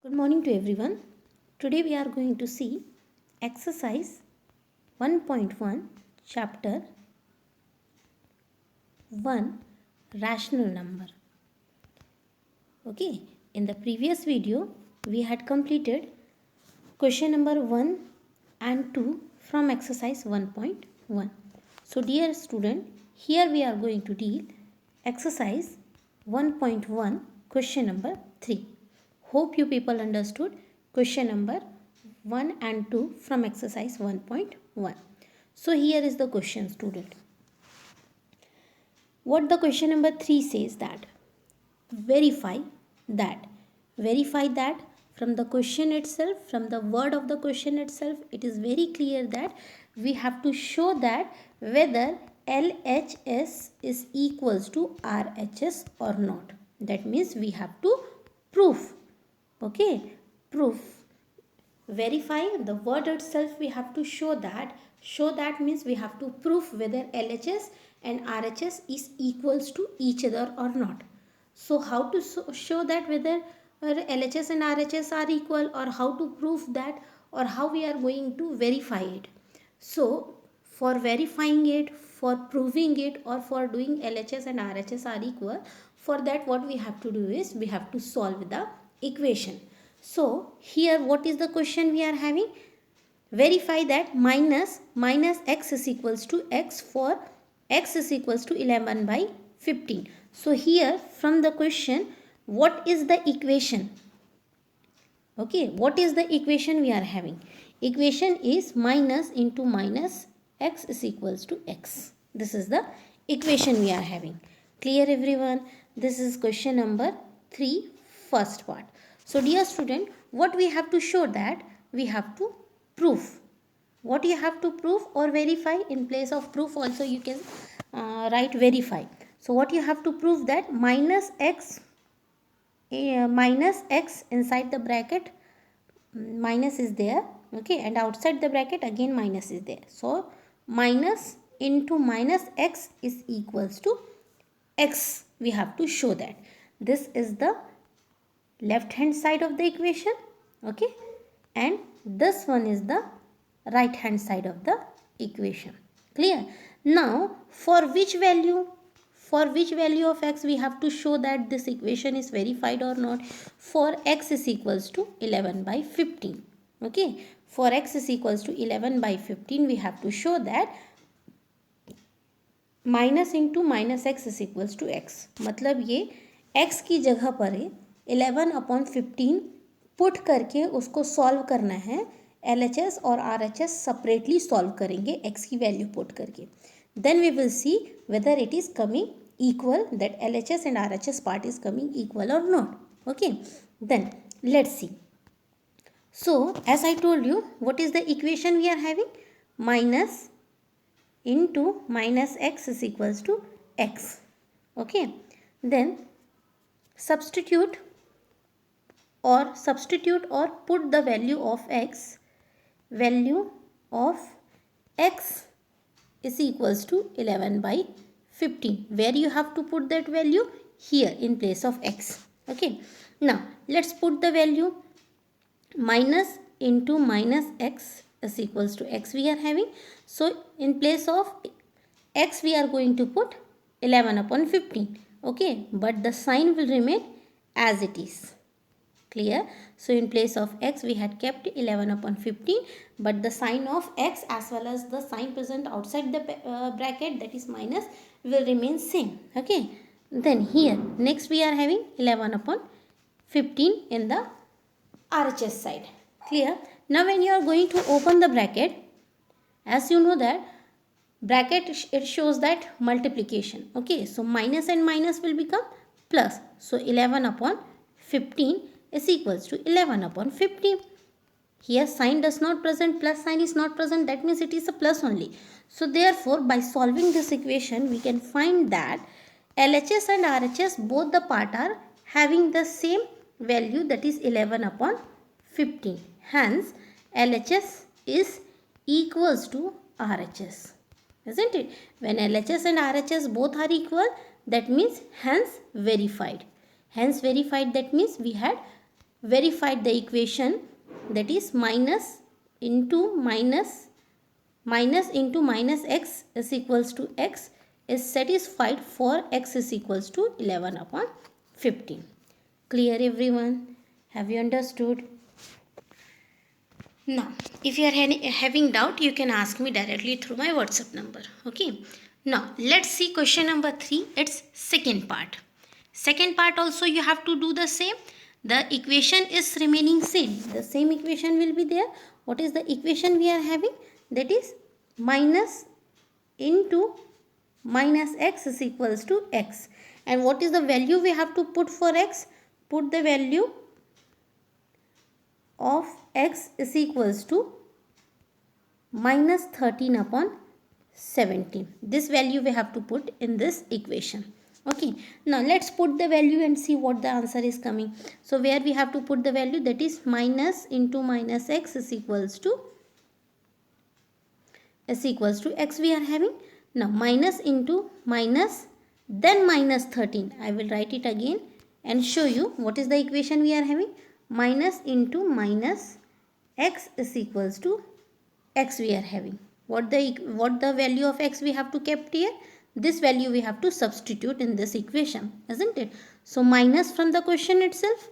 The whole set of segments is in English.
Good morning to everyone. Today we are going to see exercise 1.1 chapter 1 rational number. Okay, in the previous video we had completed question number 1 and 2 from exercise 1.1. So dear student, here we are going to deal exercise 1.1 question number 3. Hope you people understood question number 1 and 2 from exercise 1.1. So here is the question, student. What the question number 3 says that verify that from the question itself, from the word of the question itself, it is very clear that we have to show that whether LHS is equals to RHS or not. That means we have to prove. Okay, proof. Verify the word itself, we have to show that means we have to prove whether LHS and RHS is equals to each other or not. So how to show that whether LHS and RHS are equal, or how to prove that, or how we are going to verify it. So for verifying it, for proving it, or for doing LHS and RHS are equal, for that what we have to do is we have to solve the equation. So here what is the question we are having? Verify that minus x is equals to x for x is equals to 11 by 15. So here from the question, what is the equation? Okay, what is the equation we are having? Equation is minus into minus x is equals to x. This is the equation we are having. Clear everyone? This is question number 3, first part. So dear student, what we have to show that we have to prove. What you have to prove or verify, in place of proof also you can write verify. So what you have to prove that minus x inside the bracket, minus is there, okay, and outside the bracket again minus is there. So minus into minus x is equals to x. We have to show that. This is the left hand side of the equation, okay, and this one is the right hand side of the equation. Clear? Now for which value of x we have to show that this equation is verified or not? For x is equals to 11 by 15. Okay, for x is equals to 11 by 15, we have to show that minus into minus x is equals to x. मतलब ये x की जगह पर है 11/15 put करके उसको solve करना है. LHS और RHS सेपरेटली सॉल्व करेंगे x की वैल्यू पुट करके. Then we will see whether it is coming equal, that LHS and RHS part is coming equal or not. Okay, then let's see. So as I told you, what is the equation we are having? Minus into minus x is equals to x. Okay, then substitute or put the value of x. Value of x is equals to 11 by 15. Where you have to put that value? Here in place of x. Okay, now let's put the value. Minus into minus x is equals to x we are having. So in place of x we are going to put 11/15. Okay, but the sign will remain as it is. Clear? So in place of x we had kept 11/15, but the sign of x as well as the sign present outside the bracket, that is minus, will remain same. Okay, then here next we are having 11/15 in the RHS side. Clear? Now when you are going to open the bracket, as you know that bracket it shows that multiplication. Okay, so minus and minus will become plus. So 11/15 is equals to 11/15. Here sign does not present, plus sign is not present, that means it is a plus only. So therefore by solving this equation we can find that LHS and RHS both the part are having the same value, that is 11/15. Hence LHS is equals to RHS, isn't it? When LHS and RHS both are equal, that means hence verified. Hence verified, that means we had verified the equation, that is minus into minus x is equals to x, is satisfied for x is equals to 11 upon 15. Clear everyone? Have you understood? Now, if you are having doubt, you can ask me directly through my WhatsApp number. Okay. Now, let's see question number 3. It's second part. Second part also you have to do the same. The equation is remaining same. The same equation will be there. What is the equation we are having? That is minus into minus x is equals to x. And what is the value we have to put for x? Put the value of x is equals to minus 13 upon 17. This value we have to put in this equation. Okay. Now let's put the value and see what the answer is coming. So where we have to put the value, that is minus into minus x is equals to x we are having. Now minus into minus, then minus 13. I will write it again and show you what is the equation we are having. Minus into minus x is equals to x we are having. What the value of x we have to kept here? This value we have to substitute in this equation, isn't it? So minus from the question itself,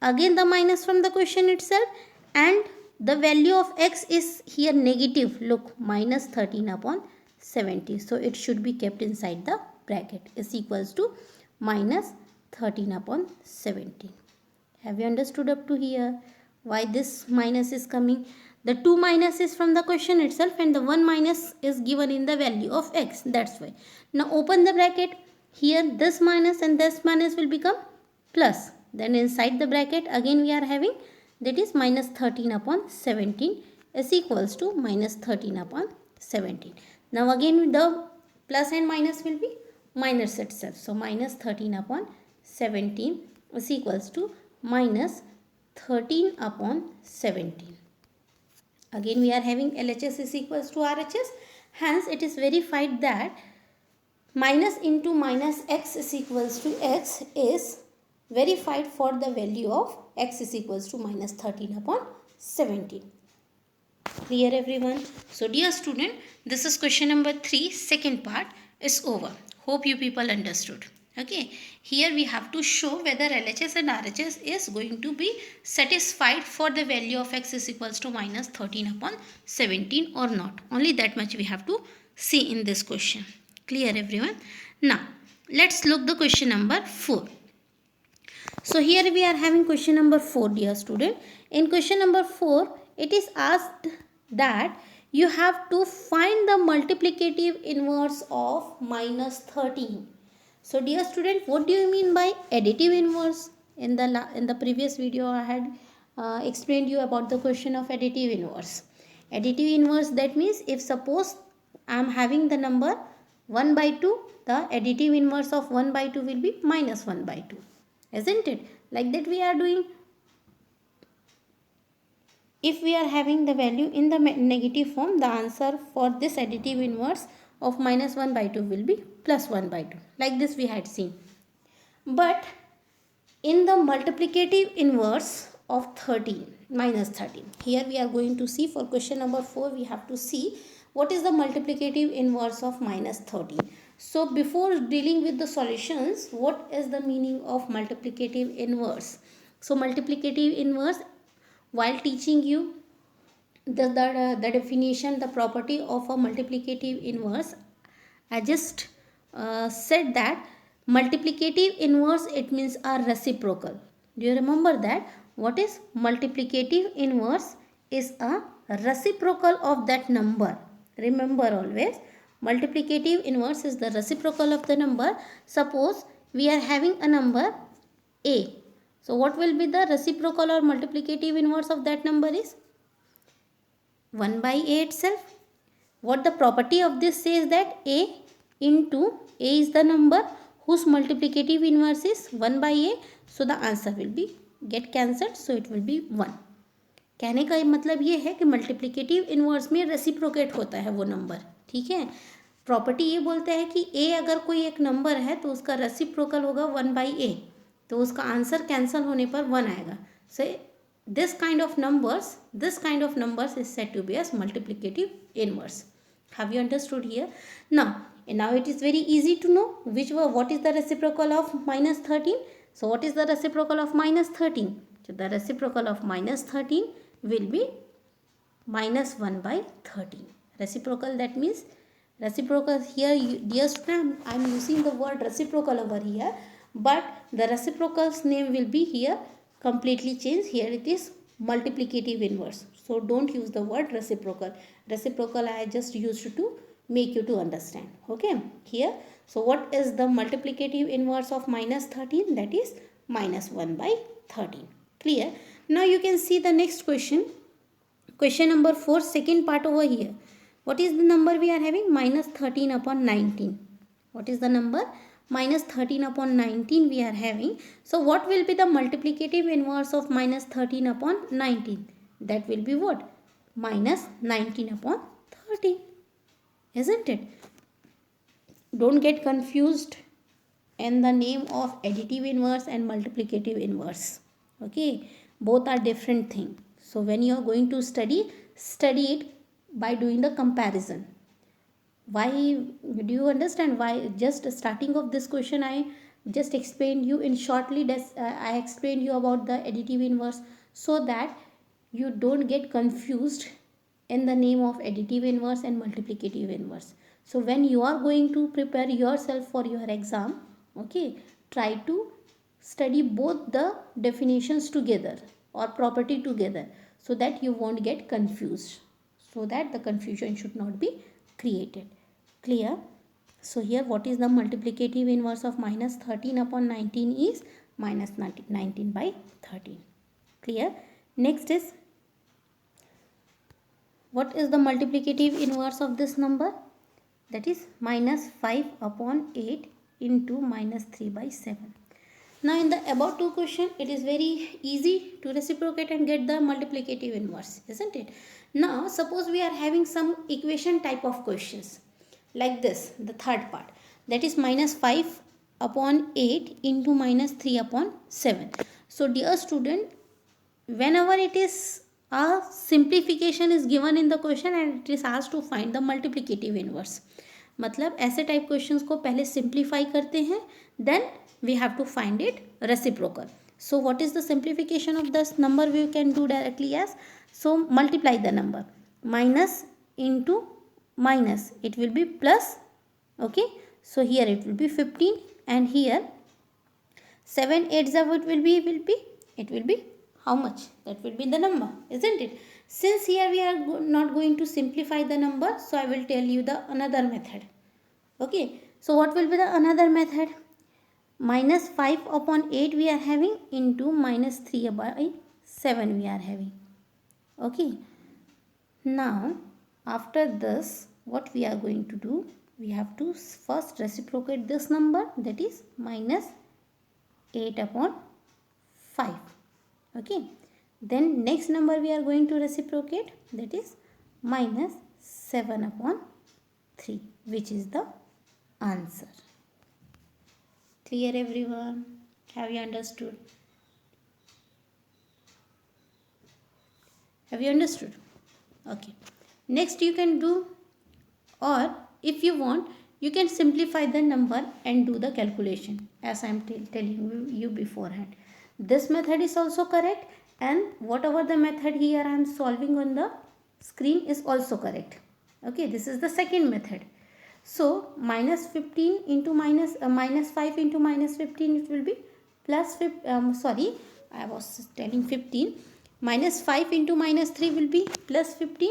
again the minus from the question itself, and the value of x is here negative. Look, minus 13 upon 70. So it should be kept inside the bracket, is equals to minus 13 upon 70. Have you understood up to here why this minus is coming? The 2 minus is from the question itself and the 1 minus is given in the value of x. That's why. Now open the bracket. Here this minus and this minus will become plus. Then inside the bracket again we are having, that is minus 13 upon 17 is equals to minus 13 upon 17. Now again the plus and minus will be minus itself. So minus 13 upon 17 is equals to minus 13 upon 17. Again we are having LHS is equals to RHS. Hence it is verified that minus into minus x is equals to x is verified for the value of x is equals to minus 13 upon 17. Clear everyone? So dear student, this is question number 3, second part is over. Hope you people understood. Okay, here we have to show whether LHS and RHS is going to be satisfied for the value of x is equals to minus 13 upon 17 or not. Only that much we have to see in this question. Clear everyone? Now, let's look the question number 4. So here we are having question number 4, dear student. In question number 4, it is asked that you have to find the multiplicative inverse of minus 13. So dear student, what do you mean by additive inverse? In the previous video I had explained you about the question of additive inverse. Additive inverse, that means if suppose I am having the number 1 by 2, the additive inverse of 1 by 2 will be minus 1 by 2. Isn't it? Like that we are doing. If we are having the value in the negative form, the answer for this additive inverse of minus 1 by 2 will be plus 1 by 2. Like this we had seen. But in the multiplicative inverse of 13, minus 13. Here we are going to see for question number 4, we have to see what is the multiplicative inverse of minus 13. So before dealing with the solutions, what is the meaning of multiplicative inverse? So multiplicative inverse, while teaching you the definition, the property of a multiplicative inverse, I just said that multiplicative inverse, it means a reciprocal. Do you remember that? What is multiplicative inverse? Is a reciprocal of that number. Remember always, multiplicative inverse is the reciprocal of the number. Suppose we are having a number a. So what will be the reciprocal or multiplicative inverse of that number is 1 by a itself. What the property of this says that a into a is the number whose multiplicative inverse is 1 by a. So the answer will be get cancelled. So it will be 1. कहने का मतलब ये है कि multiplicative inverse में reciprocate होता है वो नंबर. ठीक है. प्रॉपर्टी ये बोलता है कि a अगर कोई एक नंबर है तो उसका रेसिप्रोकल होगा 1 बाई ए, तो उसका आंसर कैंसिल होने पर 1 आएगा. So this kind of numbers is said to be as multiplicative inverse. Have you understood here? Now it is very easy to know what is the reciprocal of minus 13. So what is the reciprocal of minus 13? So the reciprocal of minus 13 will be minus 1 by 13. Reciprocal, that means reciprocal here, dear student, I am using the word reciprocal over here, but the reciprocal's name will be here completely changed. Here it is multiplicative inverse. So don't use the word reciprocal. Reciprocal I just used to make you to understand. Okay, here. So what is the multiplicative inverse of minus 13? That is minus 1 by 13. Clear? Now you can see the next question. Question number 4, second part over here. What is the number we are having? Minus 13 upon 19. What is the number? Minus 13 upon 19 we are having. So what will be the multiplicative inverse of minus 13 upon 19? That will be what? Minus 19 upon 13. Isn't it? Don't get confused in the name of additive inverse and multiplicative inverse. Okay, both are different things. So when you are going to study it by doing the comparison. Why do you understand why? Just starting of this question I just explained you in shortly. I explained you about the additive inverse so that you don't get confused in the name of additive inverse and multiplicative inverse. So when you are going to prepare yourself for your exam, okay, try to study both the definitions together or property together so that you won't get confused, so that the confusion should not be created. Clear? So here what is the multiplicative inverse of minus 13 upon 19 is minus 19 by 13. Clear? Next is, what is the multiplicative inverse of this number? That is minus 5 upon 8 into minus 3 by 7. Now in the above two question, it is very easy to reciprocate and get the multiplicative inverse, isn't it? Now suppose we are having some equation type of questions like this, the third part, that is minus 5 upon 8 into minus 3 upon 7. So dear student, whenever it is a simplification is given in the question and it is asked to find the multiplicative inverse, मतलब ऐसे type questions को पहले simplify करते हैं, then we have to find it reciprocal. So what is the simplification of this number? We can do directly as, so multiply the number, minus into minus, it will be plus. Okay, so here it will be 15 and here 7 8s of it will be how much? That will be the number, isn't it? Since here we are not going to simplify the number, so I will tell you the another method. Okay, so what will be the another method? Minus 5 upon 8 we are having into minus 3 by 7 we are having. Okay, now after this what we are going to do? We have to first reciprocate this number, that is minus 8 upon 5. Okay, then next number we are going to reciprocate, that is minus 7 upon 3, which is the answer. Clear everyone? Have you understood? Have you understood? Okay, next you can do, or if you want, you can simplify the number and do the calculation as I am telling you beforehand. This method is also correct, and whatever the method here I am solving on the screen is also correct. Okay, this is the second method. So minus 15 into minus 5 into minus 15, it will be plus I was telling 15. Minus 5 into minus 3 will be plus 15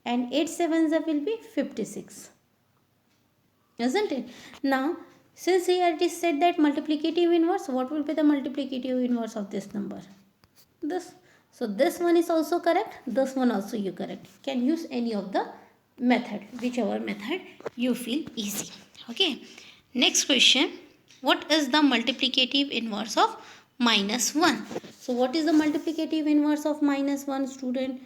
and 8 sevens will be 56. Isn't it? Now since here it is said that multiplicative inverse, what will be the multiplicative inverse of this number? This. So this one is also correct, this one also you correct. Can use any of the method, whichever method you feel easy. Okay, next question, what is the multiplicative inverse of minus 1? So what is the multiplicative inverse of minus 1, student?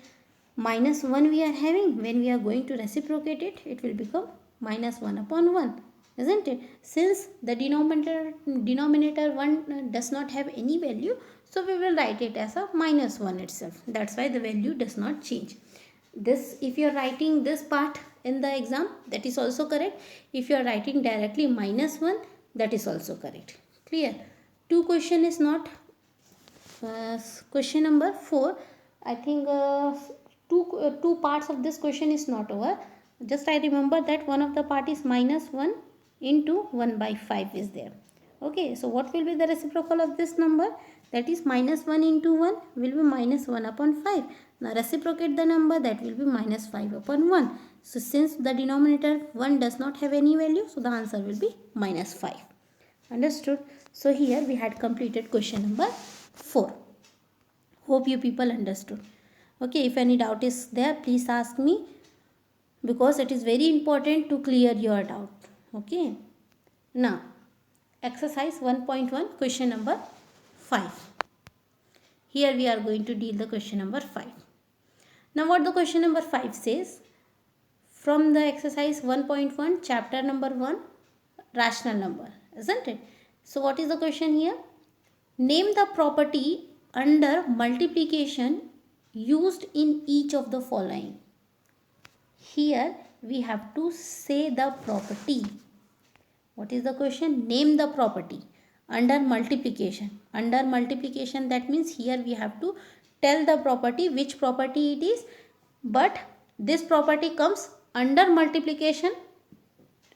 Minus 1 we are having, when we are going to reciprocate it, it will become minus 1 upon 1, isn't it? Since the denominator 1 does not have any value, So we will write it as a minus 1 itself. That's why the value does not change. This, if you are writing this part in the exam, that is also correct. If you are writing directly minus 1, that is also correct. Clear? 2 question is not. Question number 4, I think two parts of this question is not over. Just I remember that one of the part is minus 1 into 1 by 5 is there. Okay, so what will be the reciprocal of this number? That is minus 1 into 1 will be minus 1 upon 5. Now reciprocate the number, that will be minus 5 upon 1. So since the denominator 1 does not have any value, so the answer will be minus 5. Understood? So here we had completed question number 4. Hope you people understood. Okay, if any doubt is there, please ask me, because it is very important to clear your doubt. Okay. Now, exercise 1.1, question number 5. Here we are going to deal the question number 5. Now what the question number 5 says, from the exercise 1.1, chapter number 1, rational number, isn't it? So what is the question here? Name the property under multiplication used in each of the following. Here we have to say the property. What is the question? Name the property under multiplication. Under multiplication, that means here we have to tell the property, which property it is, but this property comes under multiplication.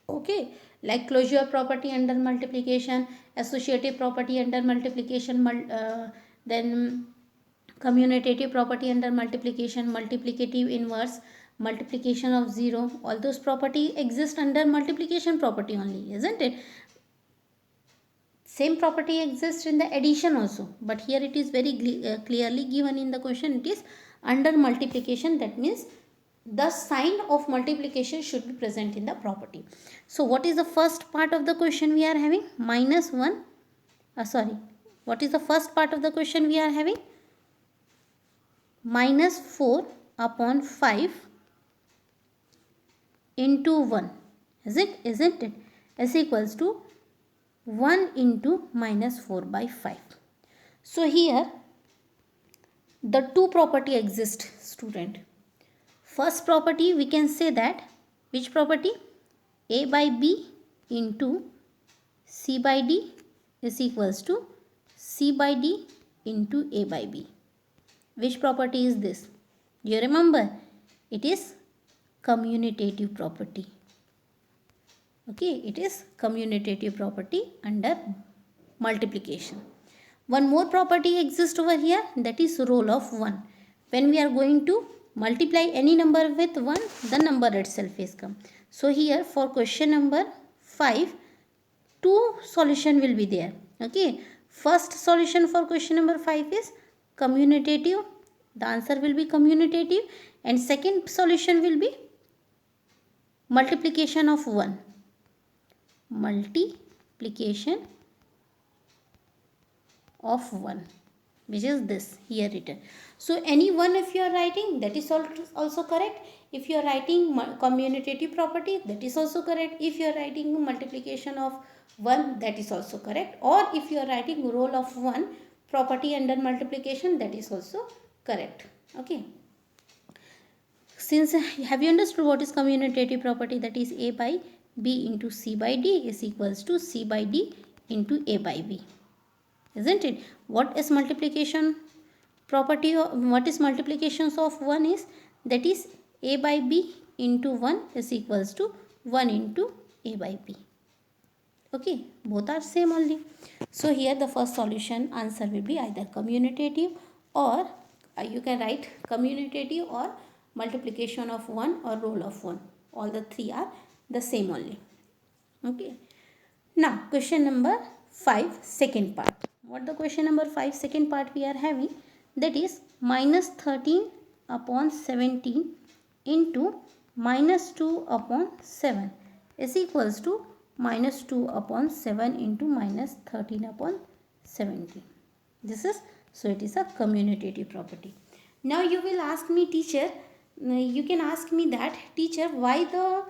Okay, like closure property under multiplication, associative property under multiplication, then commutative property under multiplication, multiplicative inverse, multiplication of 0, all those property exist under multiplication property only, isn't it? Same property exists in the addition also, but here it is very clearly given in the question, it is under multiplication. That means the sign of multiplication should be present in the property. So what is the first part of the question we are having? Minus 1, what is the first part of the question we are having? Minus 4 upon 5 into 1, isn't it? Is equals to 1 into minus 4 by 5. So here the two property exist, student. First property, we can say that, which property? A by B into C by D is equals to C by D into A by B. Which property is this? You remember, it is commutative property. Okay, it is commutative property under multiplication. One more property exists over here, that is role of 1. When we are going to multiply any number with 1, the number itself is come. So here for question number 5, two solution will be there. Okay, first solution for question number 5 is commutative. The answer will be commutative, and second solution will be multiplication of 1. Multiplication of 1, which is this here written. So any one if you are writing, that is also correct. If you are writing commutative property, that is also correct. If you are writing multiplication of 1, that is also correct. Or if you are writing role of 1 property under multiplication, that is also correct. Okay. Since have you understood what is commutative property? That is A by B into C by D is equals to C by D into A by B. Isn't it? What is multiplication property? What is multiplications of 1 is? That is A by B into 1 is equals to 1 into A by B. Okay, both are same only. So here the first solution answer will be either commutative, or you can write commutative or multiplication of 1 or role of 1. All the three are the same only. Okay. Now question number 5, second part. What the question number 5 second part we are having? That is minus 13 upon 17 into minus 2 upon 7 is equals to minus 2 upon 7 into minus 13 upon 17. This is, so it is a commutative property. Now you will ask me, teacher, you can ask me that, teacher, why the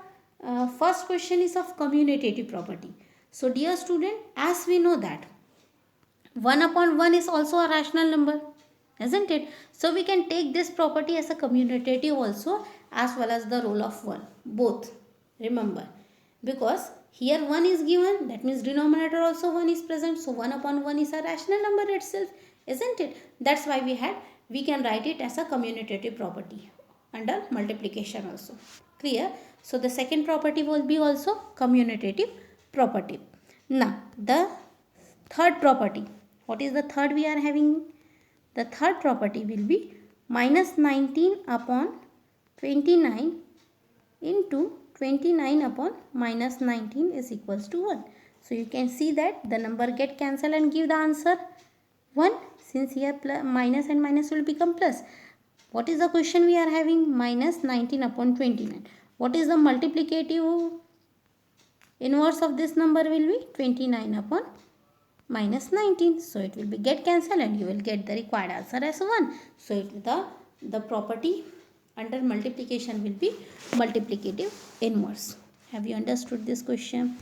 first question is of commutative property? So dear student, as we know that 1 upon 1 is also a rational number, isn't it? So we can take this property as a commutative also, as well as the role of 1, both. Remember, because here 1 is given, that means denominator also 1 is present, so 1 upon 1 is a rational number itself, isn't it? That's why we can write it as a commutative property under multiplication also. Clear? So the second property will be also commutative property. Now the third property, what is the third we are having? The third property will be minus 19 upon 29 into 29 upon minus 19 is equals to 1. So you can see that the number get cancelled and give the answer 1, since here minus and minus will become plus. What is the question we are having? Minus 19 upon 29. What is the multiplicative inverse of this number will be 29 upon minus 19. So it will be get cancelled and you will get the required answer as 1. So the property under multiplication will be multiplicative inverse. Have you understood this question?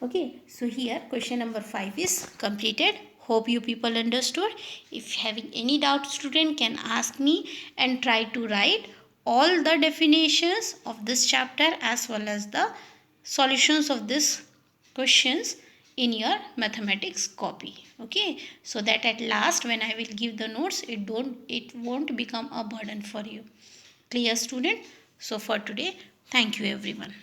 Okay, so here question number 5 is completed. Hope you people understood. If having any doubt, student can ask me and try to write all the definitions of this chapter as well as the solutions of this questions in your mathematics copy. Okay, so that at last when I will give the notes, it won't become a burden for you. Clear, student? So for today, thank you everyone.